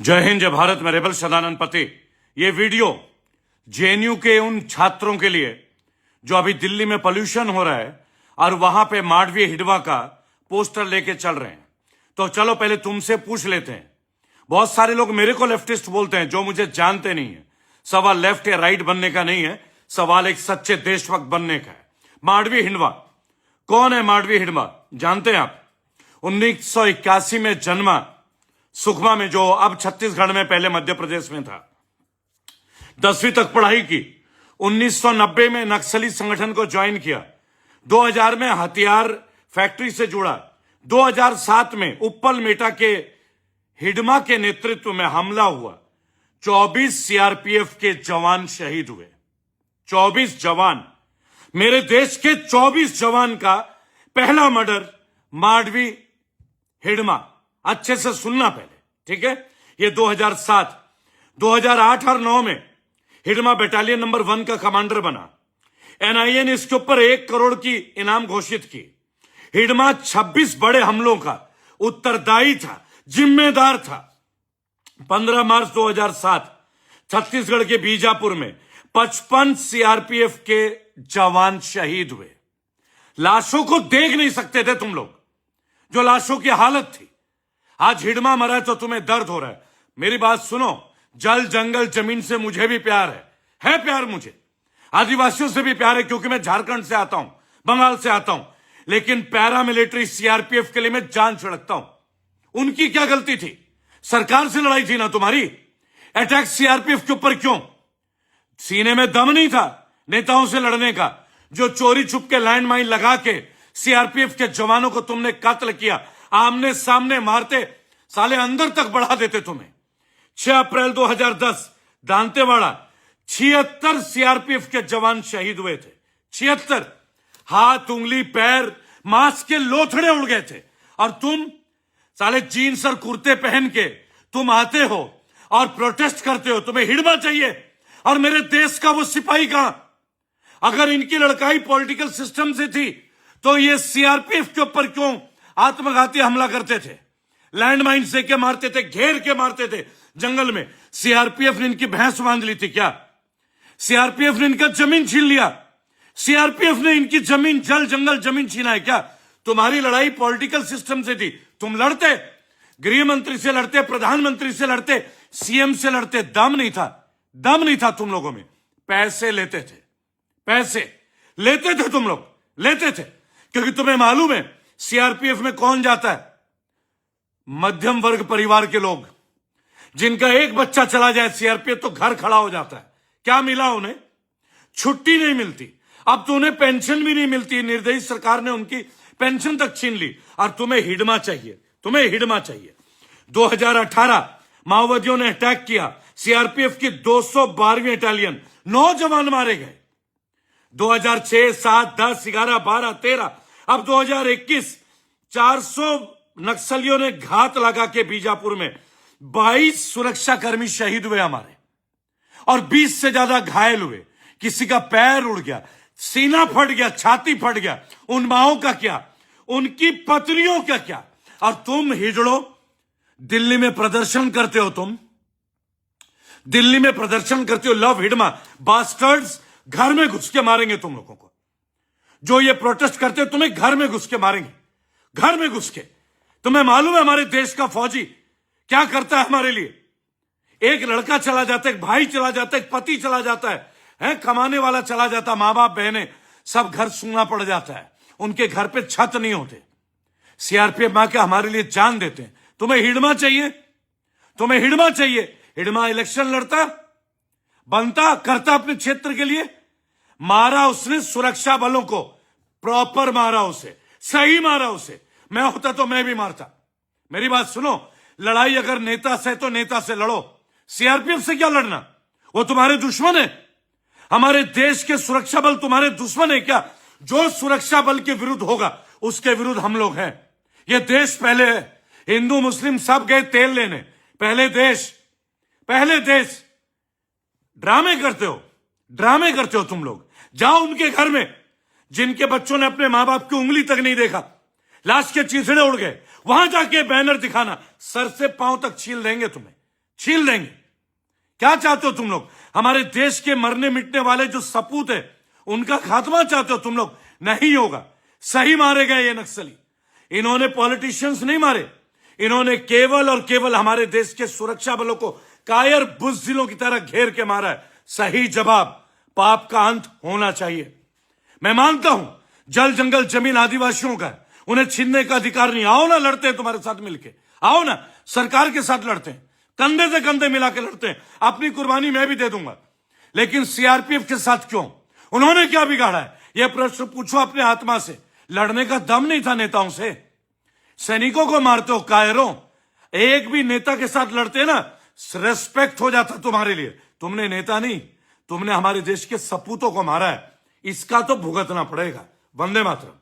जय हिंद, जय भारत। मैं रेबल सदानंद पति। ये वीडियो जेएनयू के उन छात्रों के लिए जो अभी दिल्ली में पोल्यूशन हो रहा है और वहां पे मांडवी हिडवा का पोस्टर लेके चल रहे हैं। तो चलो पहले तुमसे पूछ लेते हैं। बहुत सारे लोग मेरे को लेफ्टिस्ट बोलते हैं जो मुझे जानते नहीं है। सवाल लेफ्ट या राइट बनने का नहीं है, सवाल एक सच्चे देशभक्त बनने का है। मांडवी हिडवा कौन है? मांडवी हिडवा जानते हैं आप? 1981 में जन्मा, सुकमा में, जो अब छत्तीसगढ़ में, पहले मध्य प्रदेश में था। 10वीं तक पढ़ाई की। 1990 में नक्सली संगठन को ज्वाइन किया। 2000 में हथियार फैक्ट्री से जुड़ा। 2007 में उप्पल मेटा के हिडमा के नेतृत्व में हमला हुआ। 24 सीआरपीएफ के जवान शहीद हुए। 24 जवान, मेरे देश के 24 जवान का पहला मर्डर मांडवी हिडमा। अच्छे से सुनना पहले, ठीक है? ये 2007, 2008 और 2009 में हिडमा बटालियन नंबर 1 का कमांडर बना। एनआईए ने इसके ऊपर 1 करोड़ की इनाम घोषित की। हिडमा 26 बड़े हमलों का उत्तरदायी था, जिम्मेदार था। 15 मार्च 2007 छत्तीसगढ़ के बीजापुर में 55 सीआरपीएफ के जवान शहीद हुए। लाशों को देख नहीं सकते थे तुम लोग, जो लाशों की हालत थी। आज हिडमा मरा है तो तुम्हें दर्द हो रहा है। मेरी बात सुनो, जल जंगल जमीन से मुझे भी प्यार है प्यार मुझे। आदिवासियों से भी प्यार है, क्योंकि मैं झारखंड से आता हूं, बंगाल से आता हूं। लेकिन पैरामिलिट्री सीआरपीएफ के लिए मैं जान छिड़कता हूं। उनकी क्या गलती थी? सरकार से लड़ाई थी ना तुम्हारी। अटैक सीआरपीएफ के ऊपर क्यों? सीने में दम नहीं था नेताओं से लड़ने का, जो चोरी छुप के लैंडमाइन लगा के सीआरपीएफ के जवानों को तुमने कत्ल किया। आमने सामने मारते, साले अंदर तक बढ़ा देते तुम्हें। 6 अप्रैल 2010 दांतेवाड़ा 76 सीआरपीएफ के जवान शहीद हुए थे। 76। हाथ, उंगली, पैर, मांस के लोथड़े उड़ गए थे। और तुम साले जीन्स और कुर्ते पहन के तुम आते हो और प्रोटेस्ट करते हो। तुम्हें हिडमा चाहिए, और मेरे देश का वो सिपाही कहां? अगर इनकी लड़काई पॉलिटिकल सिस्टम से थी तो ये सीआरपीएफ के ऊपर क्यों आत्मघाती हमला करते थे? लैंडमाइन से के मारते थे, घेर के मारते थे जंगल में। सीआरपीएफ ने इनकी भैंस बांध ली थी क्या? सीआरपीएफ ने इनका जमीन छीन लिया? सीआरपीएफ ने इनकी जमीन, जल जंगल जमीन छीना है क्या? तुम्हारी लड़ाई पॉलिटिकल सिस्टम से थी। तुम लड़ते, गृह मंत्री से लड़ते, प्रधानमंत्री से लड़ते, सीएम से लड़ते। दम नहीं था तुम लोगों में। पैसे लेते थे, पैसे लेते थे तुम लोग, लेते थे। क्योंकि तुम्हें मालूम है सीआरपीएफ में कौन जाता है? मध्यम वर्ग परिवार के लोग, जिनका एक बच्चा चला जाए सीआरपीएफ तो घर खड़ा हो जाता है। क्या मिला उन्हें? छुट्टी नहीं मिलती। अब तो उन्हें पेंशन भी नहीं मिलती। निर्दयी सरकार ने उनकी पेंशन तक छीन ली। और तुम्हें हिडमा चाहिए, तुम्हें हिडमा चाहिए। 2018 माओवादियों ने अटैक किया। सीआरपीएफ की 212वीं बटालियन, 9 जवान मारे गए। 2006, 7, 10, 11, 12, 13, अब 2021 400 नक्सलियों ने घात लगा के बीजापुर में 22 सुरक्षाकर्मी शहीद हुए हमारे, और 20 से ज्यादा घायल हुए। किसी का पैर उड़ गया, सीना फट गया, छाती फट गया। उन माओं का क्या? उनकी पत्नियों का क्या? और तुम हिजड़ो दिल्ली में प्रदर्शन करते हो। तुम दिल्ली में प्रदर्शन करते हो। लव हिडमा बास्टर्ड्स, घर में घुस के मारेंगे तुम लोगों को। जो ये प्रोटेस्ट करते हो तुम्हें घर में घुस के मारेंगे, घर में घुस के। तुम्हें मालूम है हमारे देश का फौजी क्या करता है हमारे लिए? एक लड़का चला जाता है, एक भाई चला जाता है, एक पति चला जाता है, कमाने वाला चला जाता, मां बाप, बहनें, सब घर सूना पड़ जाता है। उनके घर पे छत नहीं होते। सीआरपीएफ मां के हमारे लिए जान देते हैं। तुम्हें हिडमा चाहिए, तुम्हें हिडमा चाहिए। हिडमा इलेक्शन लड़ता, बनता, करता अपने क्षेत्र के लिए। मारा उसने सुरक्षा बलों को, प्रॉपर मारा उसे, सही मारा उसे। मैं होता तो मैं भी मारता। मेरी बात सुनो, लड़ाई अगर नेता से तो नेता से लड़ो। सीआरपीएफ से क्या लड़ना? वो तुम्हारे दुश्मन है। हमारे देश के सुरक्षा बल तुम्हारे दुश्मन है क्या? जो सुरक्षा बल के विरुद्ध होगा उसके विरुद्ध हम लोग हैं। ये देश पहले है। हिंदू मुस्लिम सब गए तेल लेने। पहले देश, पहले देश। ड्रामे करते हो तुम लोग। जाओ उनके घर में जिनके बच्चों ने अपने मां बाप की उंगली तक नहीं देखा, लाश के चीथड़े उड़ गए, वहां जाके बैनर दिखाना, सर से पांव तक छील देंगे तुम्हें। छील देंगे। क्या चाहते हो तुम लोग? हमारे देश के मरने मिटने वाले जो सपूत है उनका खात्मा चाहते हो तुम लोग? नहीं होगा। सही मारे गए ये नक्सली। इन्होंने पॉलिटिशियंस नहीं मारे, इन्होंने केवल और केवल हमारे देश के सुरक्षा बलों को कायर बुज़दिलों की तरह घेर के मारा है। सही जवाब पाप का अंत होना चाहिए। मैं मानता हूं जल जंगल जमीन आदिवासियों का है, उन्हें छीनने का अधिकार नहीं। आओ ना, लड़ते हैं तुम्हारे साथ मिलके, आओ ना, सरकार के साथ लड़ते हैं, कंधे से कंधे मिला के लड़ते हैं। अपनी कुर्बानी मैं भी दे दूंगा, लेकिन सीआरपीएफ के साथ क्यों? उन्होंने क्या बिगाड़ा है? यह प्रश्न पूछो अपने आत्मा से। लड़ने का दम नहीं था नेताओं से? सैनिकों को मारते हो कायरों। एक भी नेता के साथ लड़ते ना, रेस्पेक्ट हो जाता तुम्हारे लिए। तुमने नेता नहीं, तुमने हमारे देश के सपूतों को मारा है। इसका तो भुगतना पड़ेगा। वंदे मातरम।